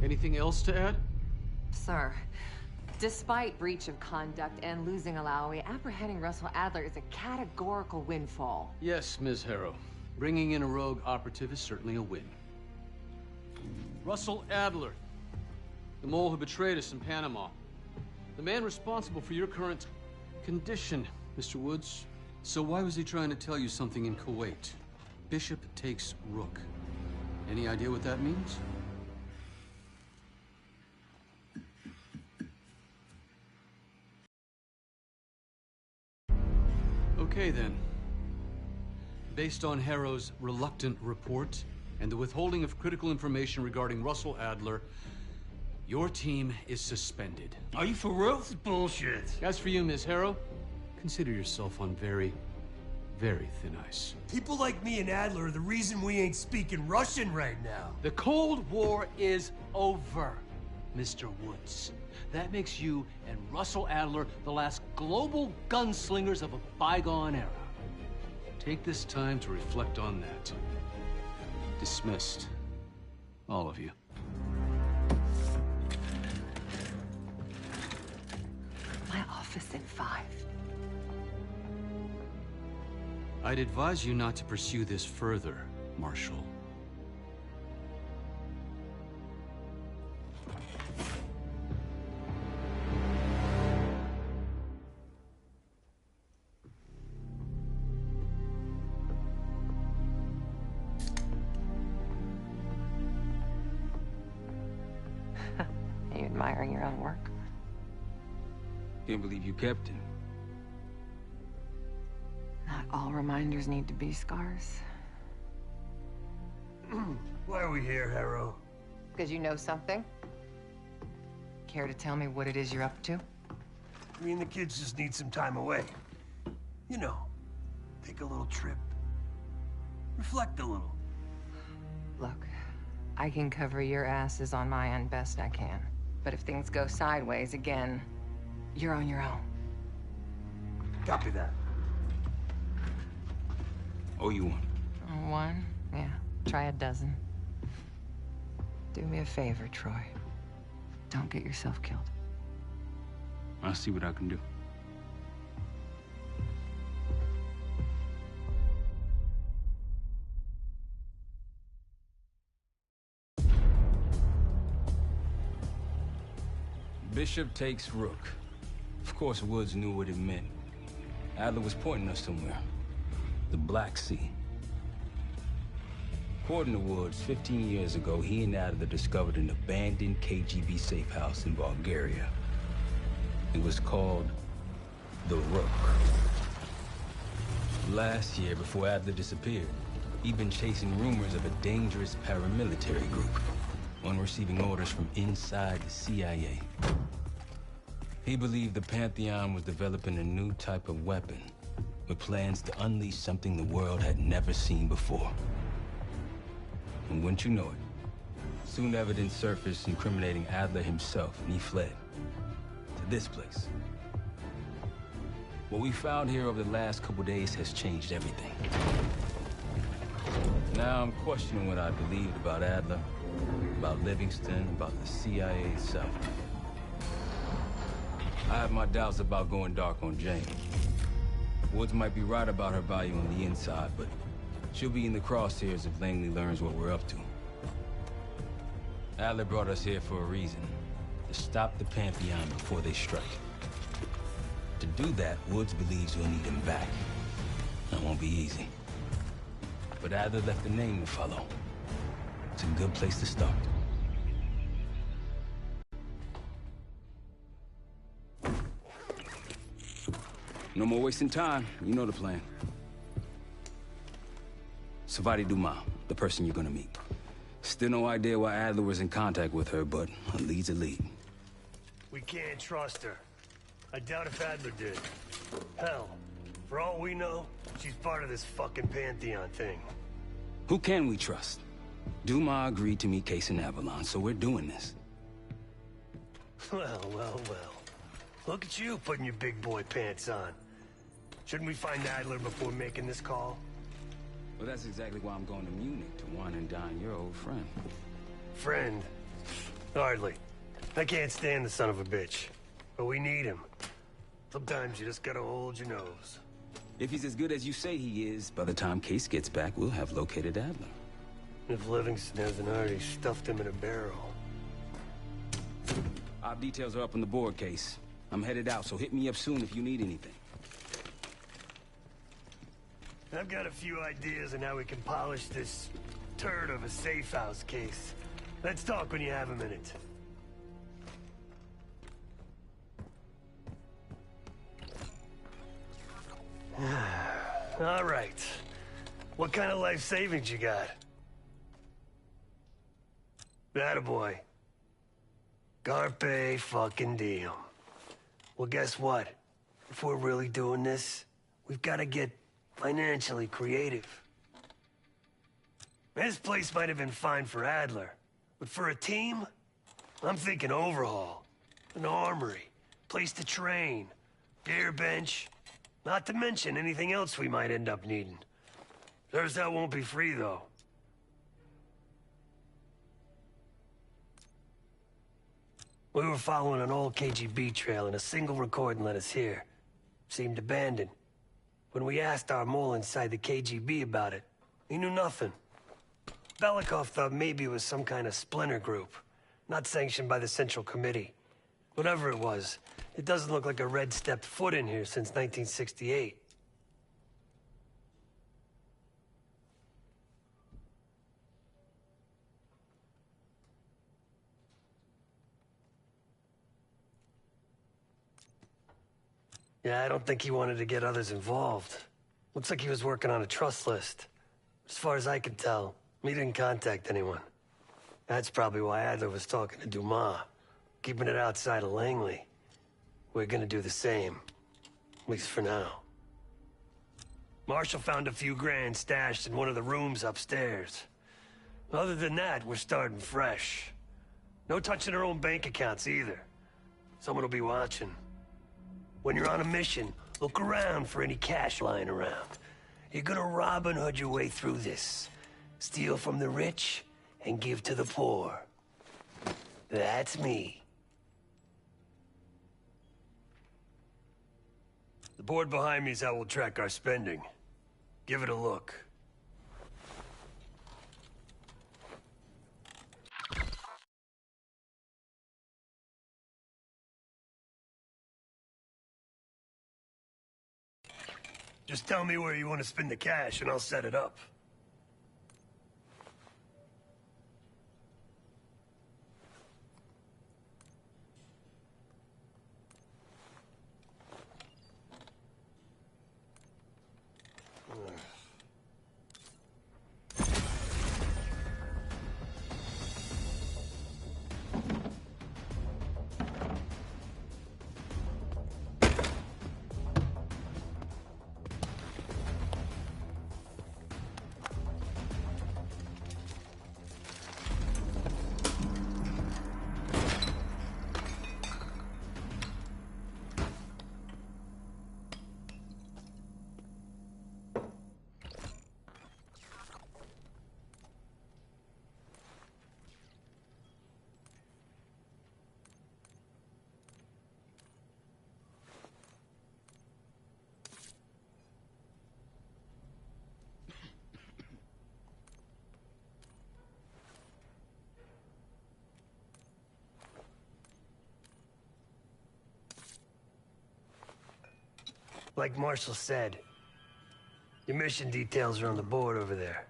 Anything else to add? Sir, despite breach of conduct and losing Alawi, apprehending Russell Adler is a categorical windfall. Yes, Ms. Harrow. Bringing in a rogue operative is certainly a win. Russell Adler, the mole who betrayed us in Panama. The man responsible for your current condition, Mr. Woods. So why was he trying to tell you something in Kuwait? Bishop takes Rook. Any idea what that means? Okay, then. Based on Harrow's reluctant report and the withholding of critical information regarding Russell Adler, your team is suspended. Are you for real? This is bullshit. As for you, Ms. Harrow, consider yourself on very, very thin ice. People like me and Adler are the reason we ain't speaking Russian right now. The Cold War is over, Mr. Woods. That makes you and Russell Adler the last global gunslingers of a bygone era. Take this time to reflect on that. Dismissed. All of you. My office in 5. I'd advise you not to pursue this further, Marshal. Are you admiring your own work? Can't believe you kept him. Not all reminders need to be scars. Why are we here, Harrow? Because you know something? Care to tell me what it is you're up to? Me and the kids just need some time away. You know, take a little trip. Reflect a little. Look, I can cover your asses on my end best I can. But if things go sideways again, you're on your own. Copy that. Oh, you one. One? Yeah. Try a dozen. Do me a favor, Troy. Don't get yourself killed. I'll see what I can do. Bishop takes Rook. Of course, Woods knew what it meant. Adler was pointing us somewhere. The Black Sea. According to Woods, 15 years ago, he and Adler discovered an abandoned KGB safe house in Bulgaria. It was called the Rook. Last year, before Adler disappeared, he'd been chasing rumors of a dangerous paramilitary group, one receiving orders from inside the CIA. He believed the Pantheon was developing a new type of weapon, with plans to unleash something the world had never seen before. And wouldn't you know it, soon evidence surfaced incriminating Adler himself, and he fled to this place. What we found here over the last couple days has changed everything. Now I'm questioning what I believed about Adler, about Livingston, about the CIA itself. I have my doubts about going dark on Jane. Woods might be right about her value on the inside, but she'll be in the crosshairs if Langley learns what we're up to. Adler brought us here for a reason. To stop the Pantheon before they strike. To do that, Woods believes we'll need him back. That won't be easy. But Adler left a name to follow. It's a good place to start. No more wasting time. You know the plan. Savati Dumas, the person you're gonna meet. Still no idea why Adler was in contact with her, but a lead's a lead. We can't trust her. I doubt if Adler did. Hell, for all we know, she's part of this fucking Pantheon thing. Who can we trust? Dumas agreed to meet Case in Avalon, so we're doing this. Well, well, well. Look at you putting your big boy pants on. Shouldn't we find Adler before making this call? Well, that's exactly why I'm going to Munich, to wine and dine your old friend. Friend? Hardly. I can't stand the son of a bitch. But we need him. Sometimes you just gotta hold your nose. If he's as good as you say he is, by the time Case gets back, we'll have located Adler. If Livingston hasn't already stuffed him in a barrel. Our details are up on the board, Case. I'm headed out, so hit me up soon if you need anything. I've got a few ideas on how we can polish this turd of a safe house case. Let's talk when you have a minute. All right. What kind of life savings you got? Attaboy. Carpe fucking diem. Well, guess what? If we're really doing this, we've got to get financially creative. This place might have been fine for Adler, but for a team, I'm thinking overhaul. An armory, place to train, gear bench, not to mention anything else we might end up needing. There's that won't be free, though. We were following an old KGB trail and a single recording led us here. Seemed abandoned. When we asked our mole inside the KGB about it, he knew nothing. Belikov thought maybe it was some kind of splinter group, not sanctioned by the Central Committee. Whatever it was, it doesn't look like a Red stepped foot in here since 1968. Yeah, I don't think he wanted to get others involved. Looks like he was working on a trust list. As far as I can tell, he didn't contact anyone. That's probably why Adler was talking to Dumas, keeping it outside of Langley. We're gonna do the same, at least for now. Marshall found a few grand stashed in one of the rooms upstairs. Other than that, we're starting fresh. No touching our own bank accounts either. Someone will be watching. When you're on a mission, look around for any cash lying around. You're gonna Robin Hood your way through this. Steal from the rich and give to the poor. That's me. The board behind me is how we'll track our spending. Give it a look. Just tell me where you want to spend the cash and I'll set it up. Like Marshall said, your mission details are on the board over there.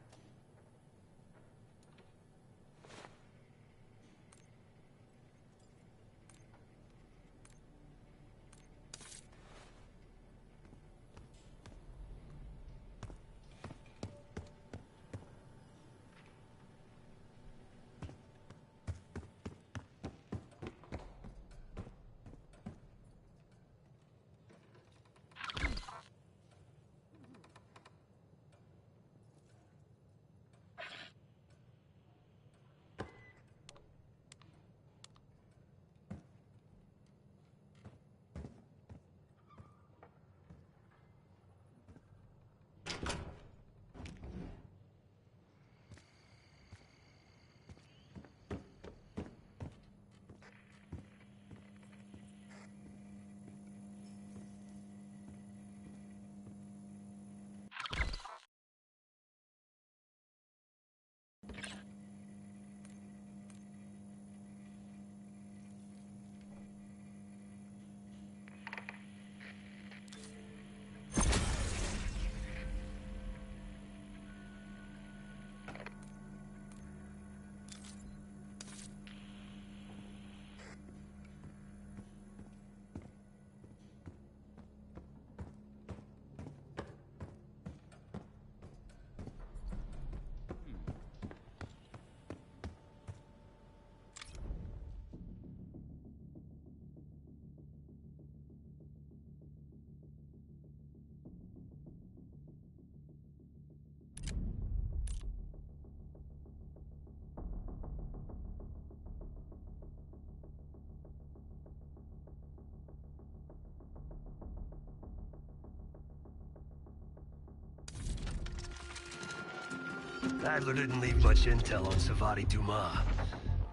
Adler didn't leave much intel on Savati Dumas,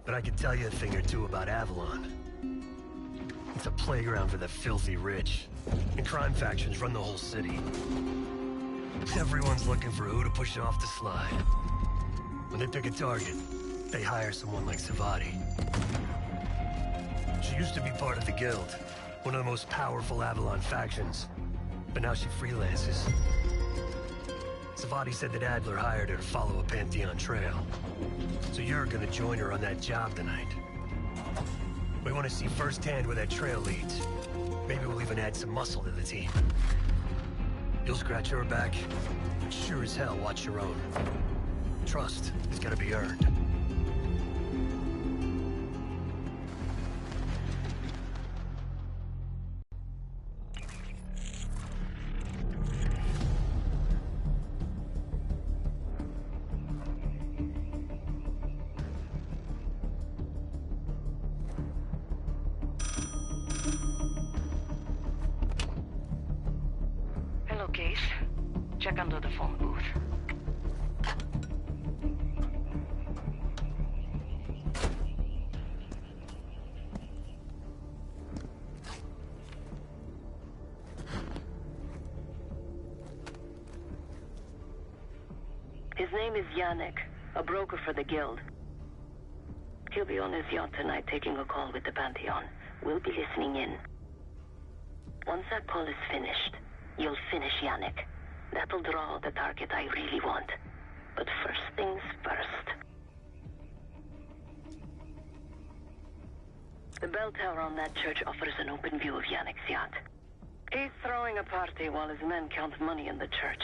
but I could tell you a thing or two about Avalon. It's a playground for the filthy rich, and crime factions run the whole city. Everyone's looking for who to push off the slide. When they pick a target, they hire someone like Savati. She used to be part of the Guild, one of the most powerful Avalon factions, but now she freelances. Savati said that Adler hired her to follow a Pantheon trail. So you're gonna join her on that job tonight. We want to see firsthand where that trail leads. Maybe we'll even add some muscle to the team. You'll scratch her back, but sure as hell watch your own. Trust has gotta be earned. Case. Check under the phone booth. His name is Yannick, a broker for the Guild. He'll be on his yacht tonight taking a call with the Pantheon. We'll be listening in. Once that call is finished, you'll finish Yannick. That'll draw the target I really want. But first things first. The bell tower on that church offers an open view of Yannick's yacht. He's throwing a party while his men count money in the church.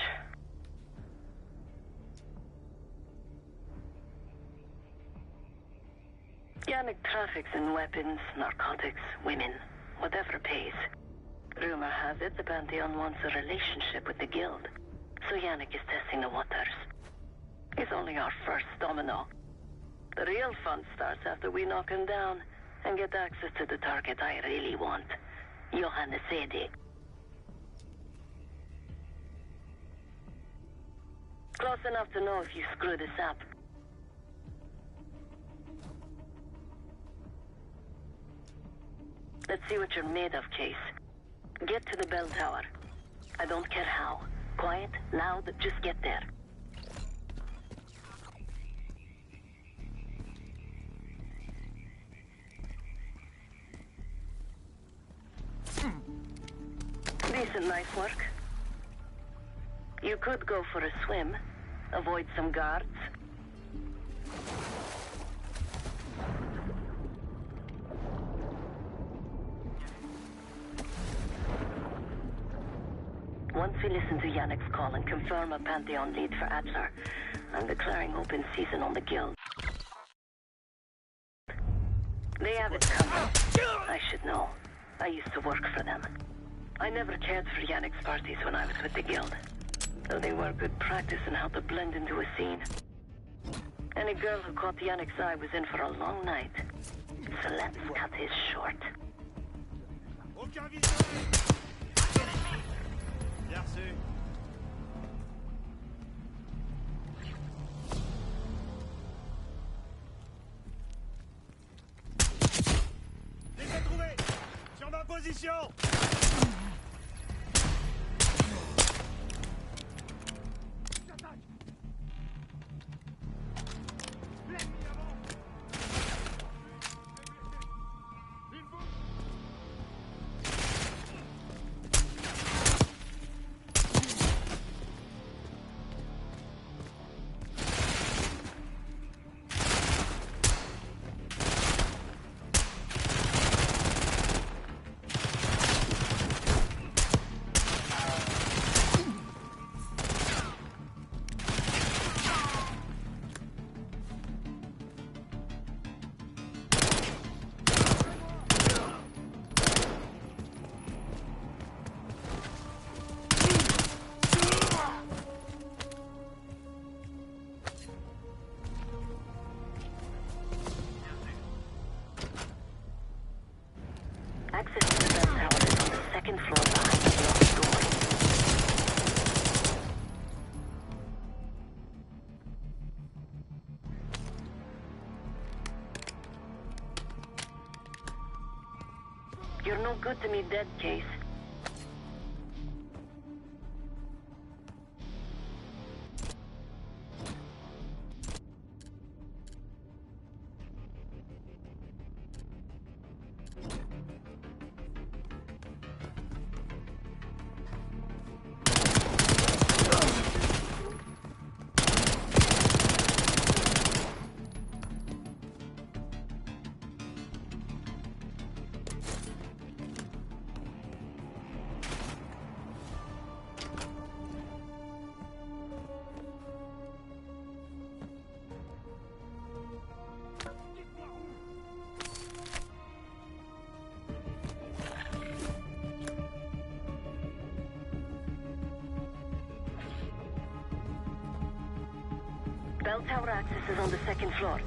Yannick traffics in weapons, narcotics, women, whatever pays. Rumor has it the Pantheon wants a relationship with the Guild, so Yannick is testing the waters. He's only our first domino. The real fun starts after we knock him down and get access to the target I really want, Johannes Edi. Close enough to know if you screw this up. Let's see what you're made of, Case. Get to the bell tower. I don't care how. Quiet, loud, just get there. Decent knife work. You could go for a swim. Avoid some guards. Once we listen to Yannick's call and confirm a Pantheon lead for Adler, I'm declaring open season on the Guild. They have it coming. I should know. I used to work for them. I never cared for Yannick's parties when I was with the Guild, though they were good practice in how to blend into a scene. Any girl who caught Yannick's eye was in for a long night, so let's cut his short. Les ai trouvés! Sur ma position! You're no good to me dead, Case. Bell tower access is on the second floor.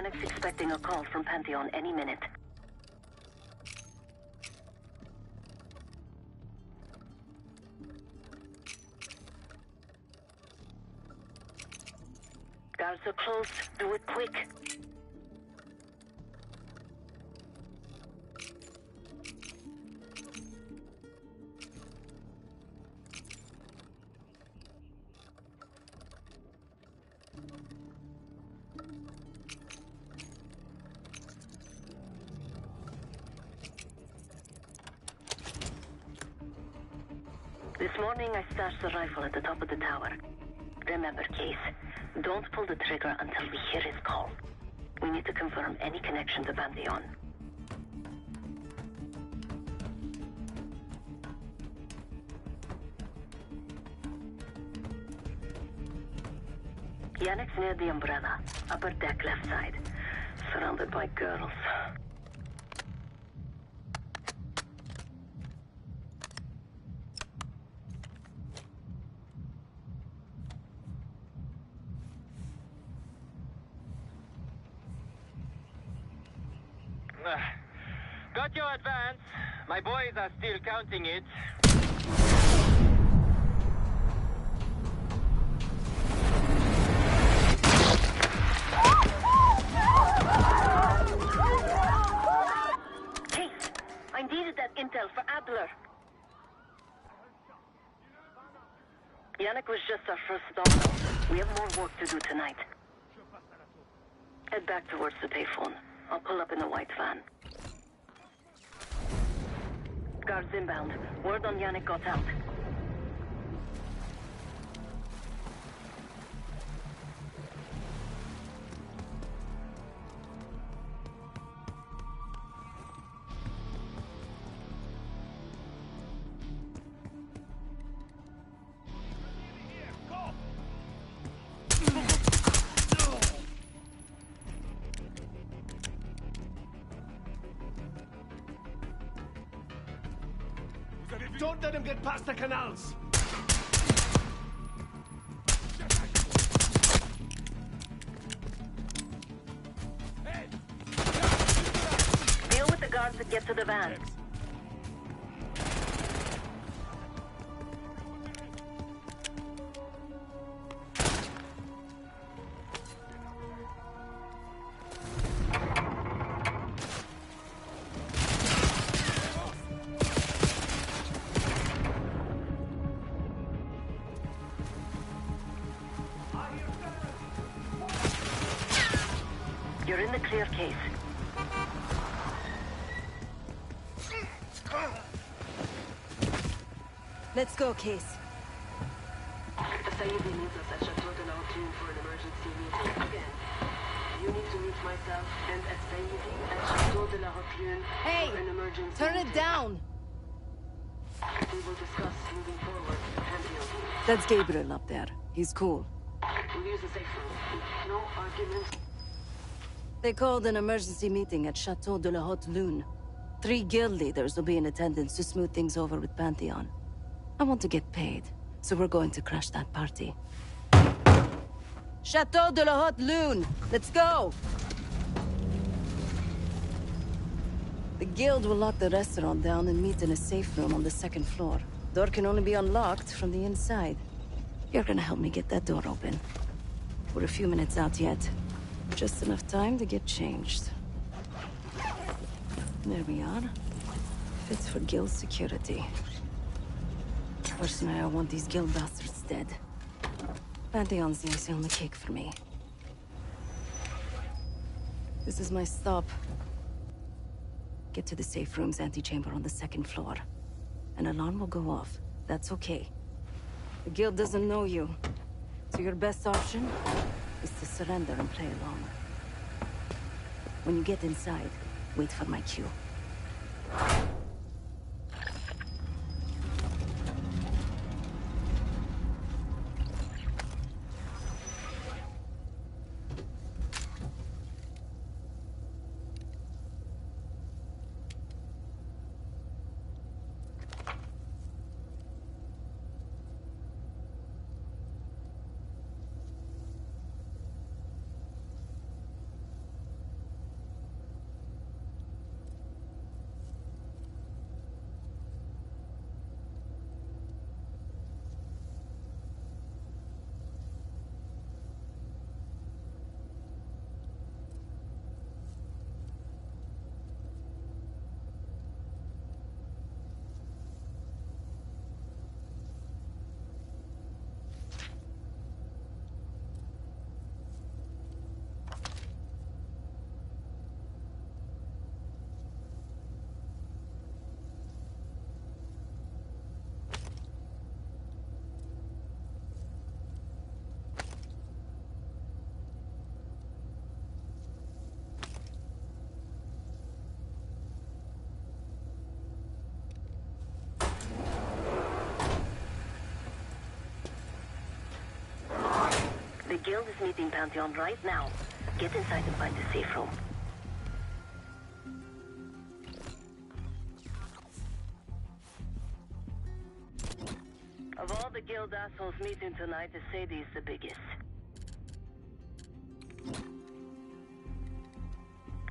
Yannick's expecting a call from Pantheon any minute. Guards are close. Do it quick. This morning I stashed the rifle at the top of the tower. Remember, Case, don't pull the trigger until we hear his call. We need to confirm any connection to Pantheon. Yannick's near the umbrella, upper deck left side, surrounded by girls. Got your advance. My boys are still counting it. Case, I needed that intel for Adler. Yannick was just our first stop. We have more work to do tonight. Head back towards the payphone. I'll pull up in the white van. Guards inbound. Word on Yannick got out. Don't let him get past the canals! Deal with the guards that get to the van. You're in the clear, Case. Let's go, Case. Sayyidi needs us at Chateau de la Haute for an emergency meeting again. You need to meet myself and at Sayyidi at Chateau de la Haute Hey! for an emergency Turn it meeting. down! We will discuss moving forward with the Pantheon team. That's Gabriel up there. He's cool. We'll use the safe room. No arguments. They called an emergency meeting at Chateau de la Haute Lune. 3 guild leaders will be in attendance to smooth things over with Pantheon. I want to get paid, so we're going to crash that party. Chateau de la Haute Lune! Let's go! The guild will lock the restaurant down and meet in a safe room on the 2nd floor. Door can only be unlocked from the inside. You're gonna help me get that door open. We're a few minutes out yet. Just enough time to get changed. There we are. Fits for guild security. Personally, I want these guild bastards dead. Pantheon's the icing on the cake for me. This is my stop. Get to the safe room's antechamber on the 2nd floor. An alarm will go off. That's okay. The guild doesn't know you. So your best option is to surrender and play along. When you get inside, wait for my cue. The guild is meeting Pantheon right now. Get inside and find the safe room. Of all the guild assholes meeting tonight, the Sadie is the biggest.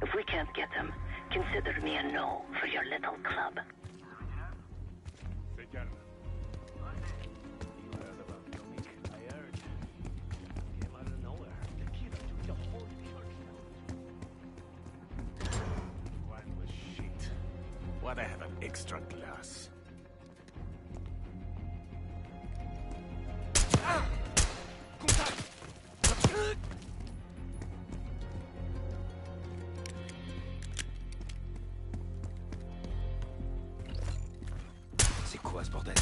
If we can't get them, consider me a no for your little club. Why'd I have an extra glass? C'est quoi ce bordel?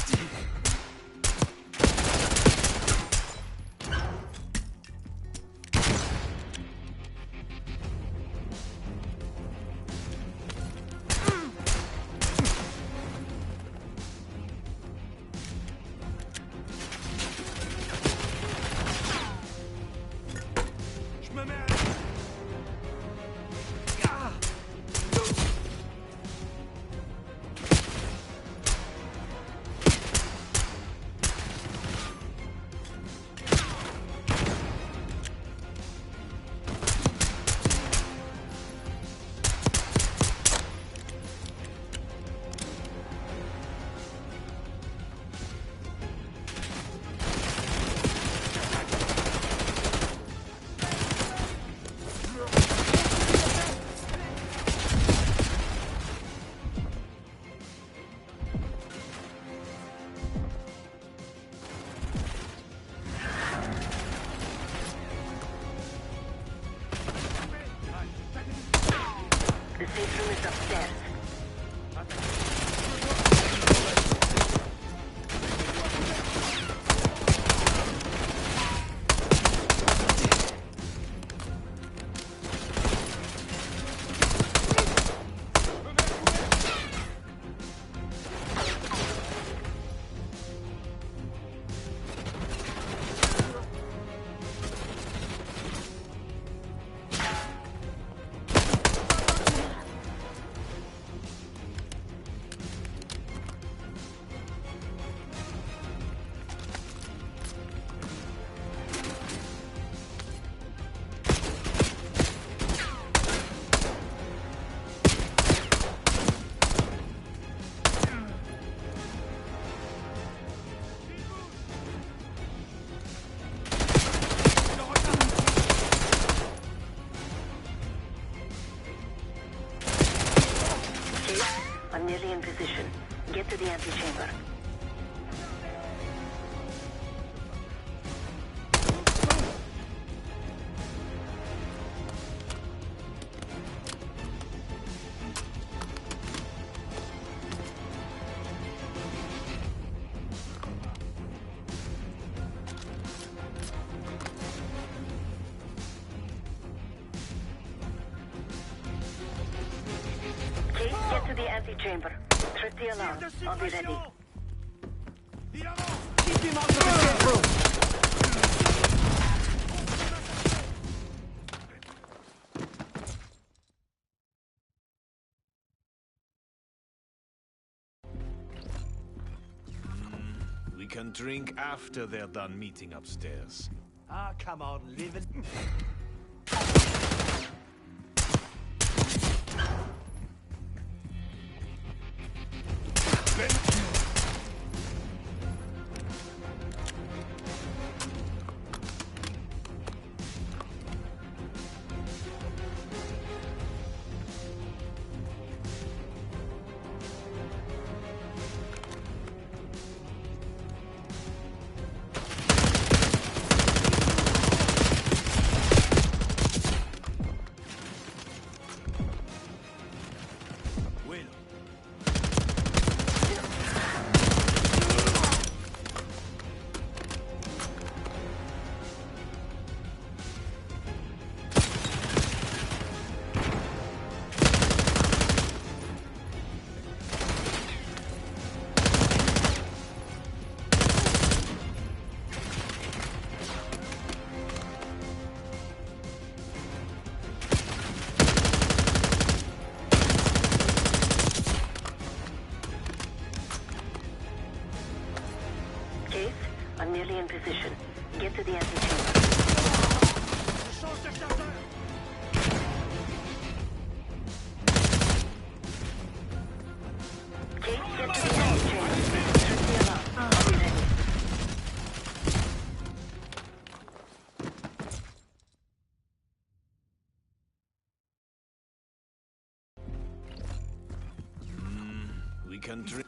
position. Get to the antechamber. Get to the antechamber. Trip the alarm. I'll be ready. Keep him out of the escape room! We can drink after they're done meeting upstairs. Ah, come on, live it. I'm nearly in position. Get to the antechamber. Kate, get to the antechamber. Trip the alarm. I'll be ready. We can drink.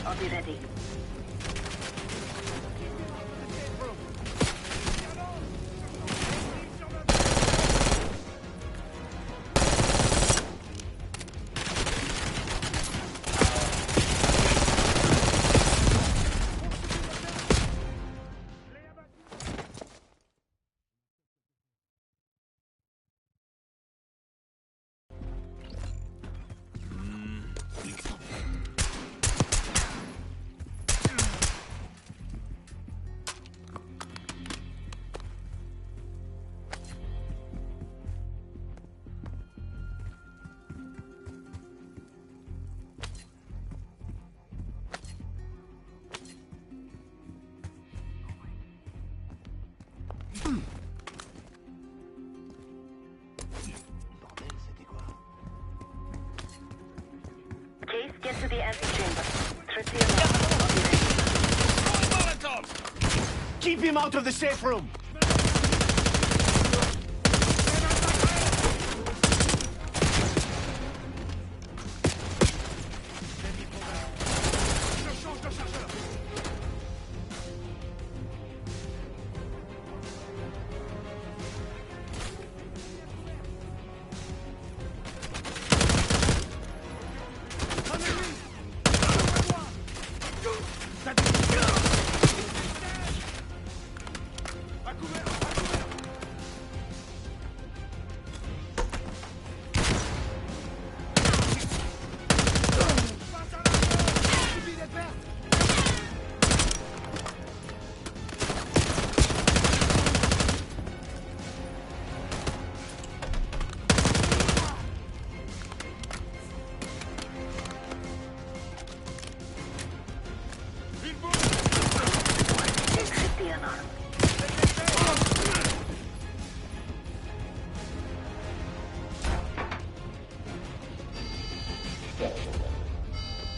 I'll be ready. Trip the alarm. Keep him out of the safe room!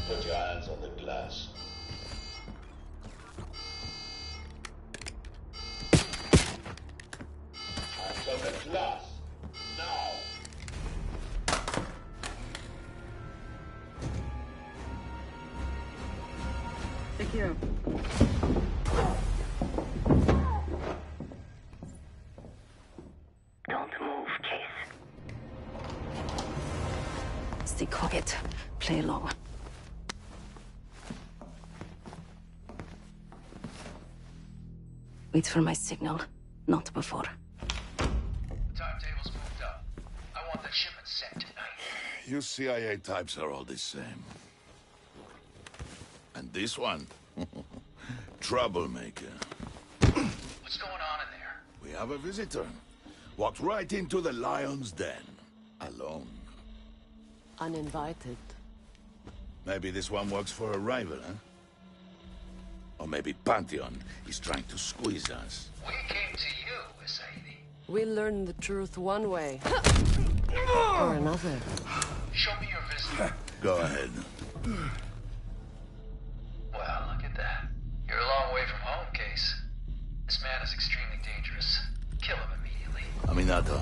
Put your hands on the glass. Hands on the glass. Now. Secure. Don't move, Case. Stay quiet. Play along. Wait for my signal. Not before. Timetable's moved up. I want the shipment sent tonight. You CIA types are all the same. And this one? Troublemaker. What's going on in there? We have a visitor. Walked right into the lion's den. Alone. Uninvited. Maybe this one works for a rival, huh? Or maybe Pantheon is trying to squeeze us. We came to you, Sadie. We learn the truth one way. Or another. Show me your visitor. Go ahead. Well, look at that. You're a long way from home, Case. This man is extremely dangerous. Kill him immediately. Aminato.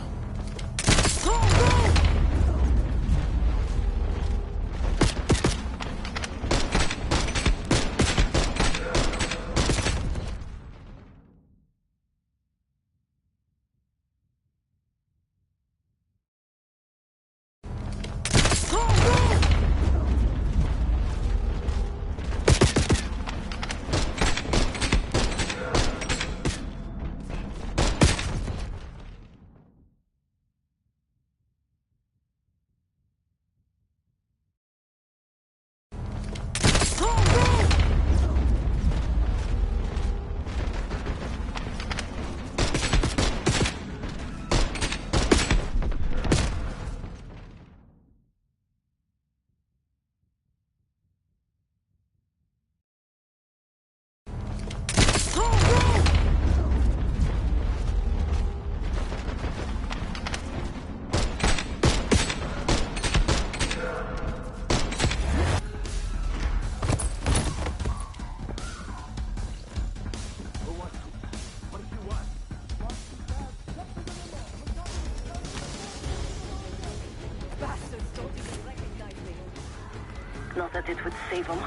Not that it would save them.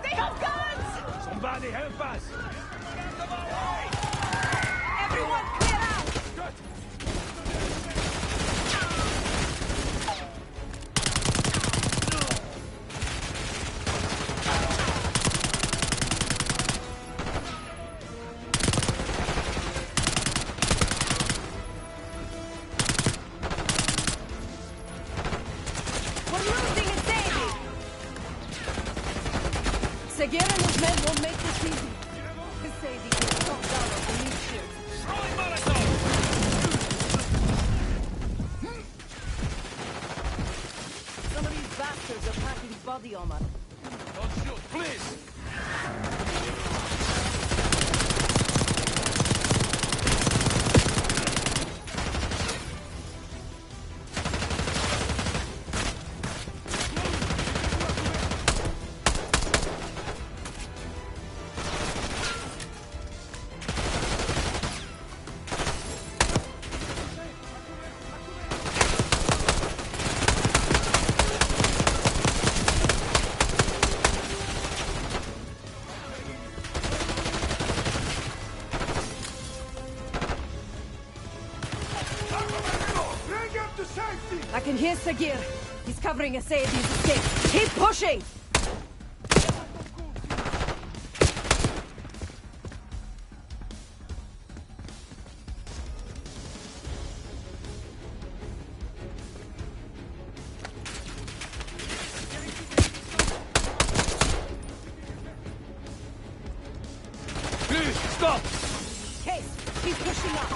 They have guns! Somebody help us! Everyone clear out! Good. Seguir and his men won't make this easy. Sadie can talk down on the meat shield. Throwing Molotov! Some of these bastards are packing body armor. Don't shoot, please! can hear Sagir. He's covering Saeed's escape. Keep pushing! Please, stop! Case, keep pushing now.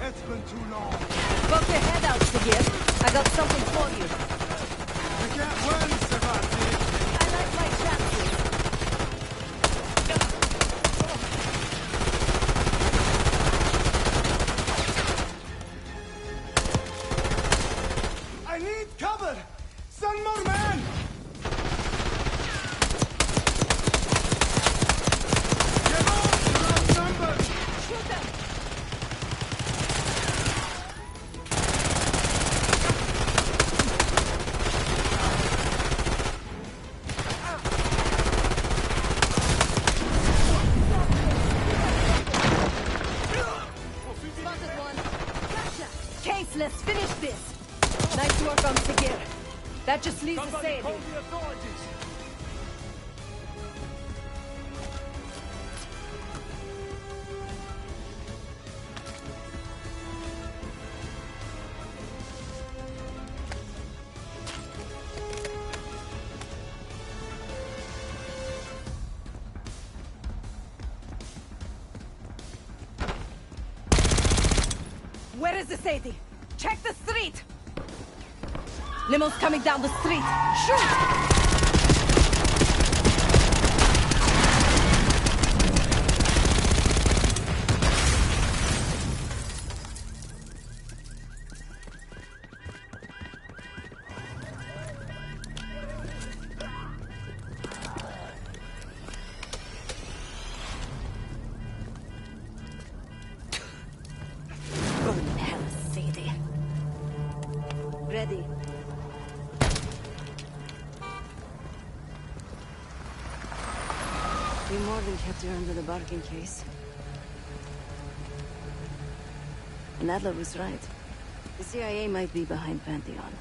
It's been too long. Poke your head out, Sagir. I got something for you. We can't win, Savati. I like my chances. I need cover! Send more men! Give up! You're outnumbered! Shoot them! Spotted one. Gotcha! Case, let's finish this. Nice work on Sagir. That just leaves us saving. Call the authorities! Where is the Sadie? Check the street! Limo's coming down the street. Shoot! Burn in hell, Sadie. Ready. We more than kept her under the bargain case. And Adler was right. The CIA might be behind Pantheon.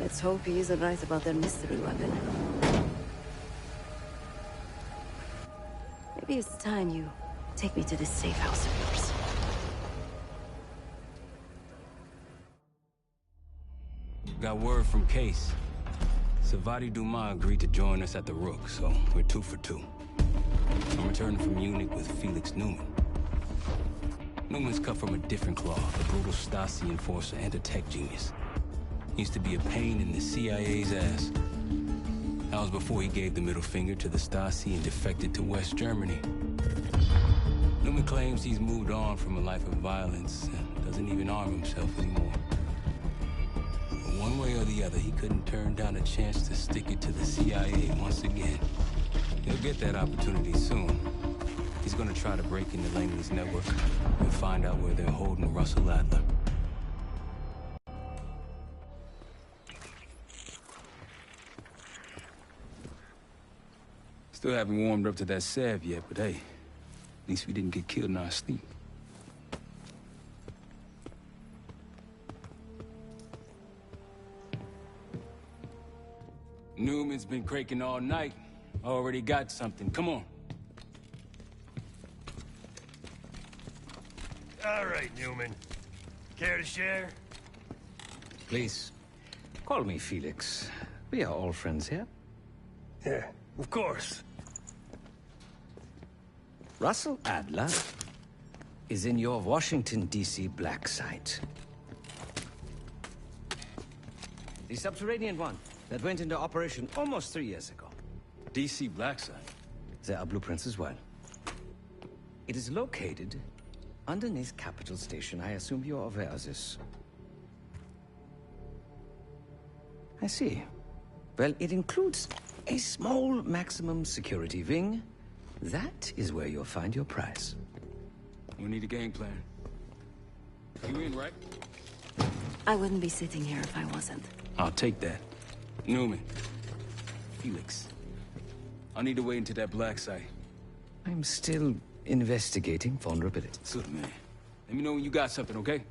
Let's hope he isn't right about their mystery weapon. Maybe it's time you take me to this safe house of yours. Got word from Case. Savati Dumas agreed to join us at the Rook, so we're 2 for 2. I'm returning from Munich with Felix Neumann. Newman's cut from a different cloth, a brutal Stasi enforcer and a tech genius. He used to be a pain in the CIA's ass. That was before he gave the middle finger to the Stasi and defected to West Germany. Newman claims he's moved on from a life of violence and doesn't even arm himself anymore. But one way or the other, he couldn't turn down a chance to stick it to the CIA once again. He'll get that opportunity soon. He's gonna try to break into Langley's network and find out where they're holding Russell Adler. Still haven't warmed up to that salve yet, but hey, at least we didn't get killed in our sleep. Newman's been cranking all night. Already got something. Come on. All right, Newman. Care to share? Please, call me Felix. We are all friends here. Yeah, of course. Russell Adler is in your Washington, D.C. black site. The subterranean one that went into operation almost 3 years ago. D.C. black site? There are blueprints as well. It is located underneath Capitol Station. I assume you're aware of this. I see. Well, it includes a small maximum security wing. That is where you'll find your prize. We need a game plan. You in, right? I wouldn't be sitting here if I wasn't. I'll take that. Newman. Felix. I need to wait into that black site. I'm still investigating vulnerability. Good, man. Let me know when you got something, okay?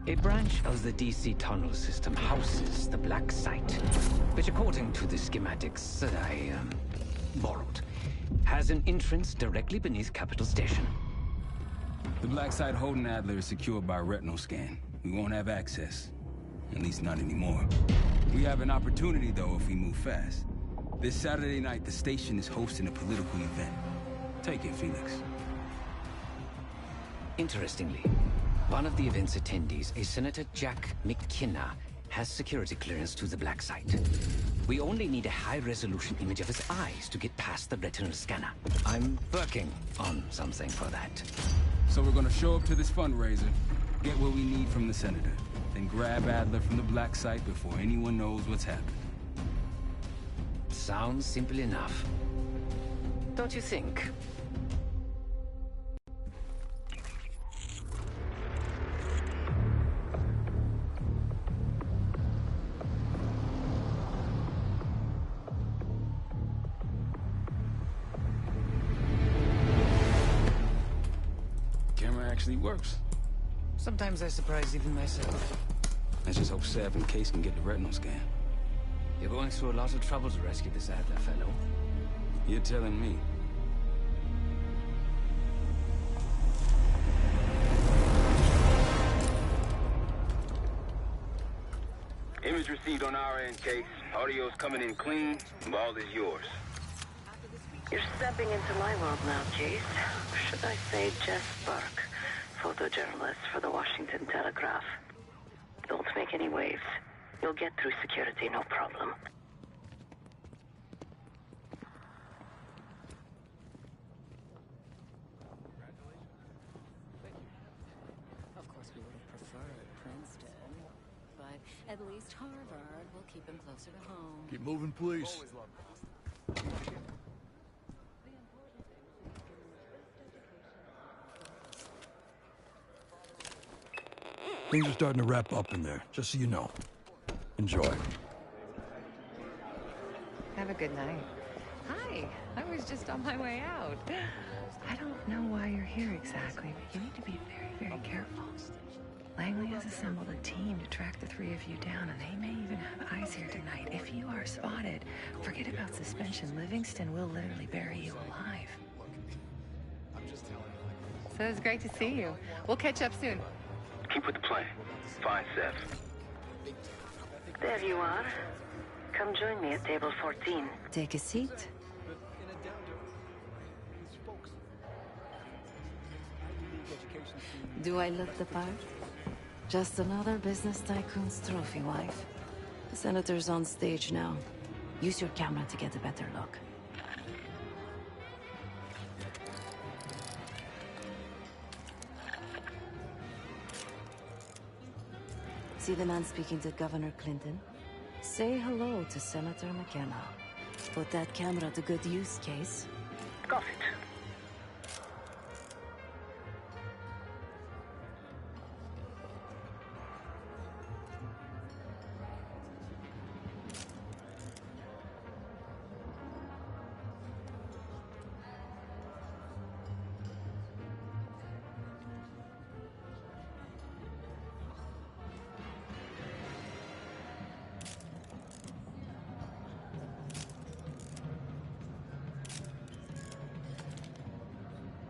A branch of the DC tunnel system houses the Black Site, which according to the schematics that I borrowed, has an entrance directly beneath Capital Station. The Black Site holding Adler is secured by retinal scan. We won't have access. At least not anymore. We have an opportunity, though, if we move fast. This Saturday night, the station is hosting a political event. Take it, Felix. Interestingly, one of the event's attendees, a Senator Jack McKenna, has security clearance to the Black Site. We only need a high-resolution image of his eyes to get past the retinal scanner. I'm working on something for that. So we're gonna show up to this fundraiser, get what we need from the Senator, then grab Adler from the Black Site before anyone knows what's happened. Sounds simple enough. Don't you think? Camera actually works. Sometimes I surprise even myself. Let's just hope Sev and Case can get the retinal scan. You're going through a lot of trouble to rescue this Adler fellow. You're telling me. Image received on our end, Case. Audio's coming in clean. Ball is yours. You're stepping into my world now, Case. Should I say Jess Burke, photojournalist for the Washington Telegraph. Don't make any waves. You'll get through security, no problem. Of course, we would have preferred Princeton, but at least Harvard will keep him closer to home. Keep moving, please. Things are starting to wrap up in there, just so you know. Enjoy. Have a good night. Hi, I was just on my way out. I don't know why you're here exactly, but you need to be very, very careful. Langley has assembled a team to track the three of you down, and they may even have eyes here tonight. If you are spotted, forget about suspension. Livingston will literally bury you alive. So it's great to see you. We'll catch up soon. Keep with the plan. Find Sev. There you are. Come join me at table 14. Take a seat. Do I look the part? Just another business tycoon's trophy wife. The Senator's on stage now. Use your camera to get a better look. See the man speaking to Governor Clinton? Say hello to Senator McKenna. Put that camera to good use, Case. Got it.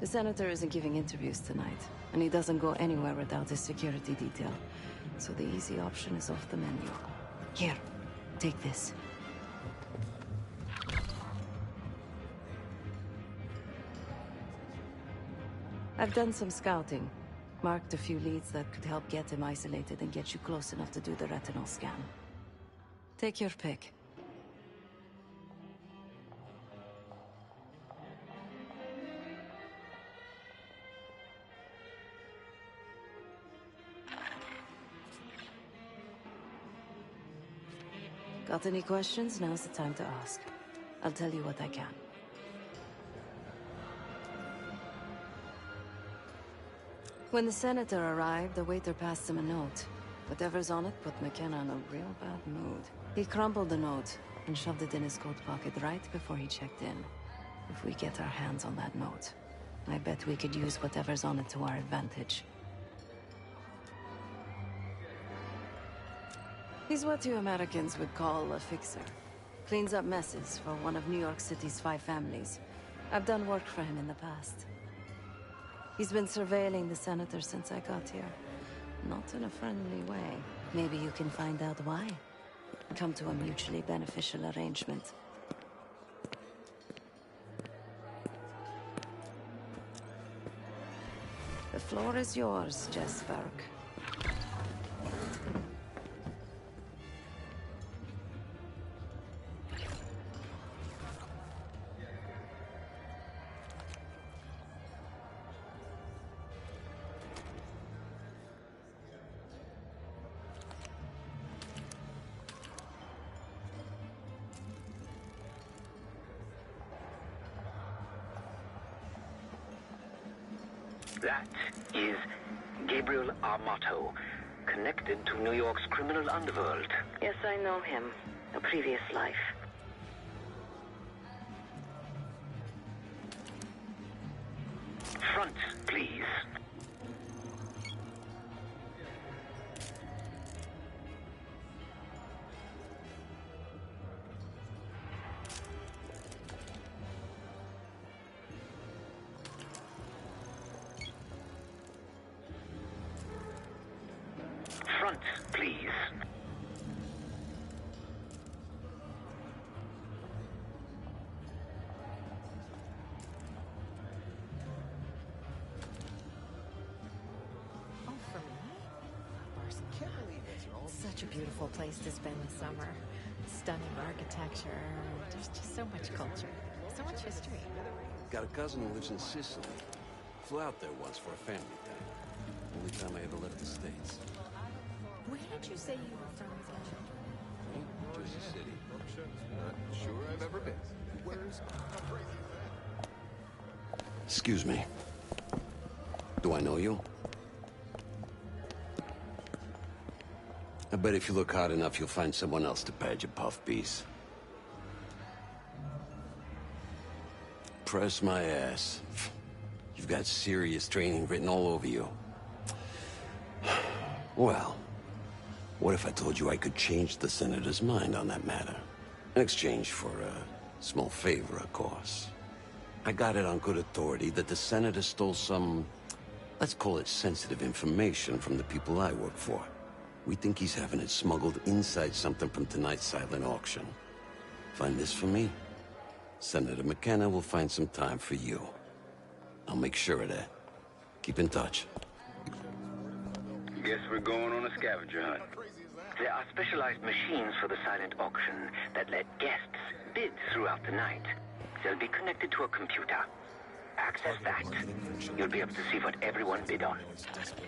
The Senator isn't giving interviews tonight, and he doesn't go anywhere without his security detail. So the easy option is off the menu. Here, take this. I've done some scouting. Marked a few leads that could help get him isolated and get you close enough to do the retinal scan. Take your pick. Got any questions? Now's the time to ask. I'll tell you what I can. When the Senator arrived, the waiter passed him a note. Whatever's on it put McKenna in a real bad mood. He crumpled the note and shoved it in his coat pocket right before he checked in. If we get our hands on that note, I bet we could use whatever's on it to our advantage. He's what you Americans would call a fixer. Cleans up messes for one of New York City's 5 families. I've done work for him in the past. He's been surveilling the Senator since I got here. Not in a friendly way. Maybe you can find out why. Come to a mutually beneficial arrangement. The floor is yours, Jess Burke. That is Gabriel Armato, connected to New York's criminal underworld. Yes, I know him. A previous life. Front, please. Front, please. Such a beautiful place to spend the summer. Stunning architecture. There's just so much culture. So much history. Got a cousin who lives in Sicily. Flew out there once for a family thing. Only time I ever left the States. Where did you say you were from again? Me? Jersey City. Not sure I've ever been. Where's Excuse me. Do I know you? I bet if you look hard enough, you'll find someone else to pad your puff piece. Press my ass. You've got serious training written all over you. Well, what if I told you I could change the Senator's mind on that matter? In exchange for a small favor, of course. I got it on good authority that the Senator stole some, let's call it sensitive information from the people I work for. We think he's having it smuggled inside something from tonight's silent auction. Find this for me? Senator McKenna will find some time for you. I'll make sure of that. Keep in touch. Guess we're going on a scavenger hunt. There are specialized machines for the silent auction that let guests bid throughout the night. They'll be connected to a computer. Access that. You'll be able to see what everyone bid on. Ridiculous.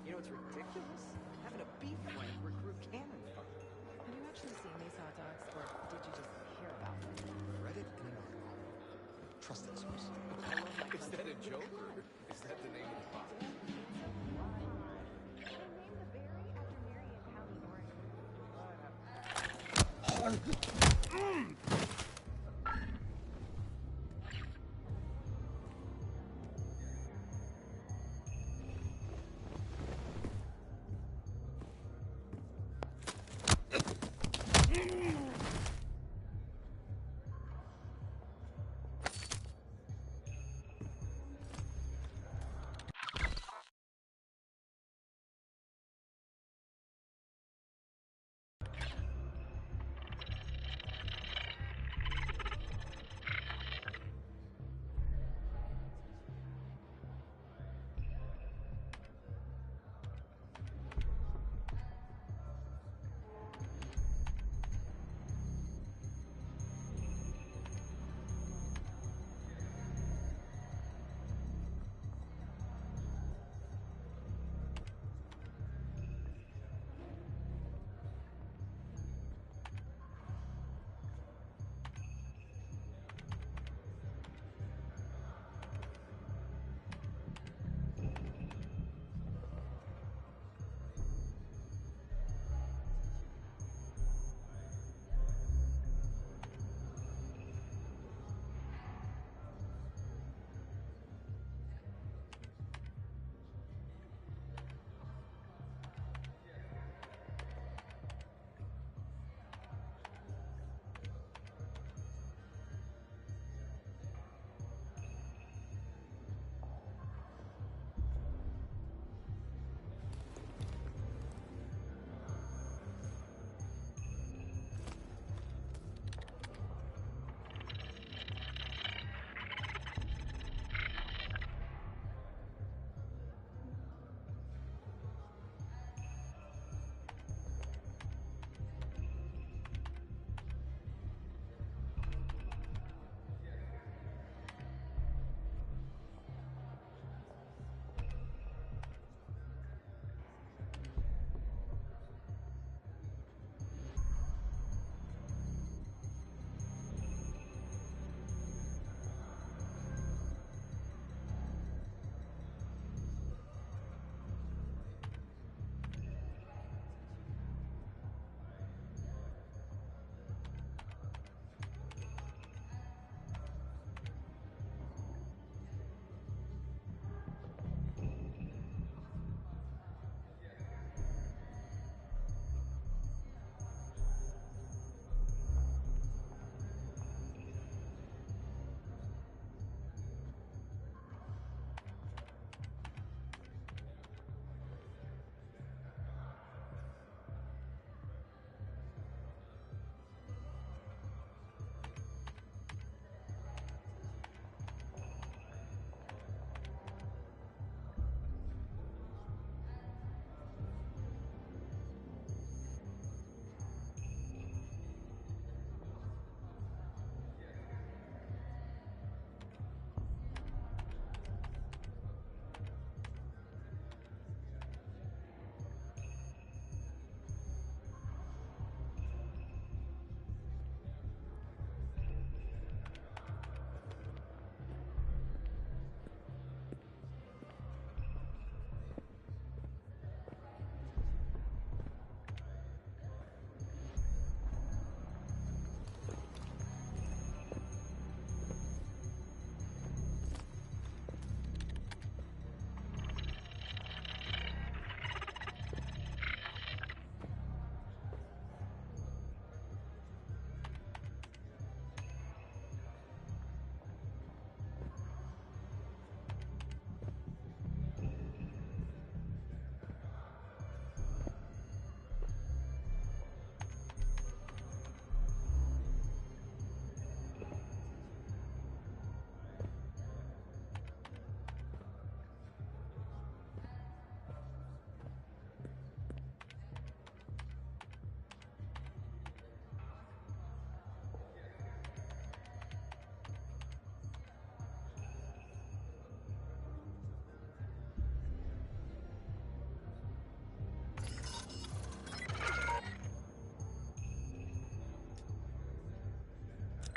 You know what's ridiculous? Having a beef fight recruit cannon fodder. Have you actually seen these hot dogs, or did you just hear about them? Read it in an article. Trust that source. Is that a joke, or is that the name of the pot?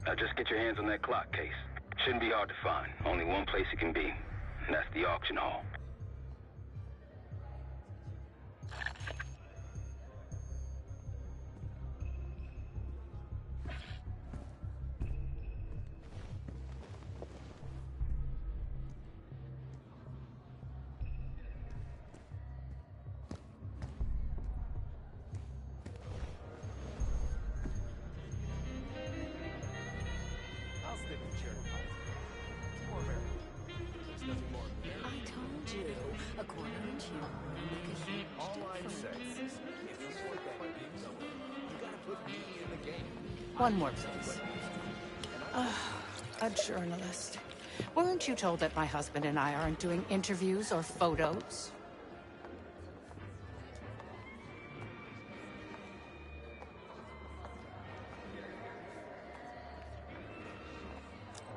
Now just get your hands on that clock case. Shouldn't be hard to find. Only one place it can be, and that's the auction hall. I told you, a quarter inch here will make a huge difference. One more, please. A journalist. Weren't you told that my husband and I aren't doing interviews or photos?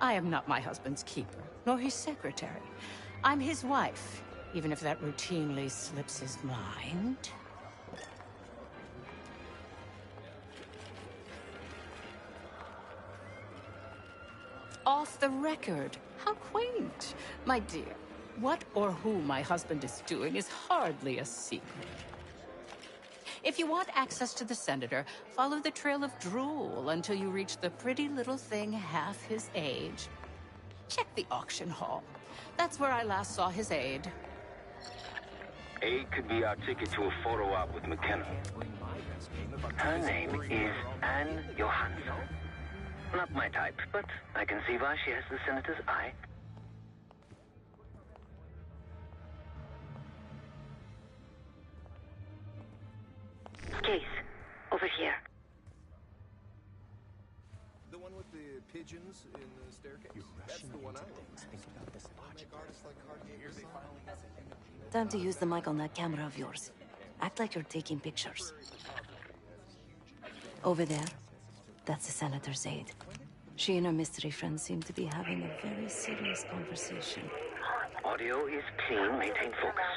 I am not my husband's keeper, nor his secretary. I'm his wife, even if that routinely slips his mind. Off the record. How quaint. My dear, what or who my husband is doing is hardly a secret. If you want access to the senator, follow the trail of drool until you reach the pretty little thing half his age. Check the auction hall. That's where I last saw his aide. Aide could be our ticket to a photo op with McKenna. Her name is Anne Johansson. Not my type, but I can see why she has the senator's eye. Case, over here. The one with the pigeons in the staircase? That's the one I want. Time to use the mic on that camera of yours. Act like you're taking pictures. Over there, that's the senator's aide. She and her mystery friend seem to be having a very serious conversation. Audio is clean, maintain focus.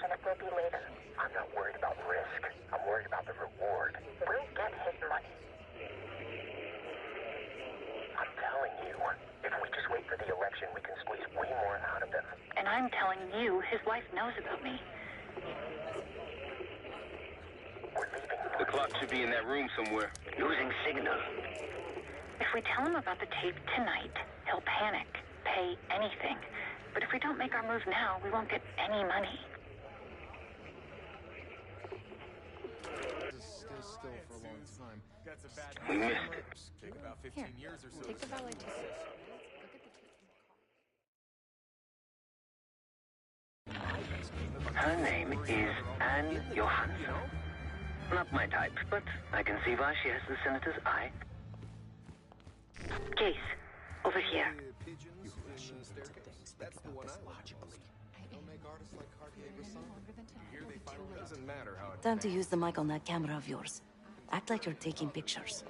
I'm not worried about risk. I'm worried about the reward. We'll get his money. I'm telling you, if we just wait for the election, we can squeeze way more out of them. And I'm telling you, his wife knows about me. The clock should be in that room somewhere. Losing signal. If we tell him about the tape tonight, he'll panic, pay anything. But if we don't make our move now, we won't get any money. We missed it. Take about 15 years or so. Take the ballet test. Her name is Anne Johansson. Not my type, but I can see why she has the senator's eye. Case, over here. Pigeons in the staircase? That's the one I want. Don't make artists like Cartier-Bresson. Here they finally doesn't matter how it Time to use the mic on that camera of yours. Act like you're taking pictures.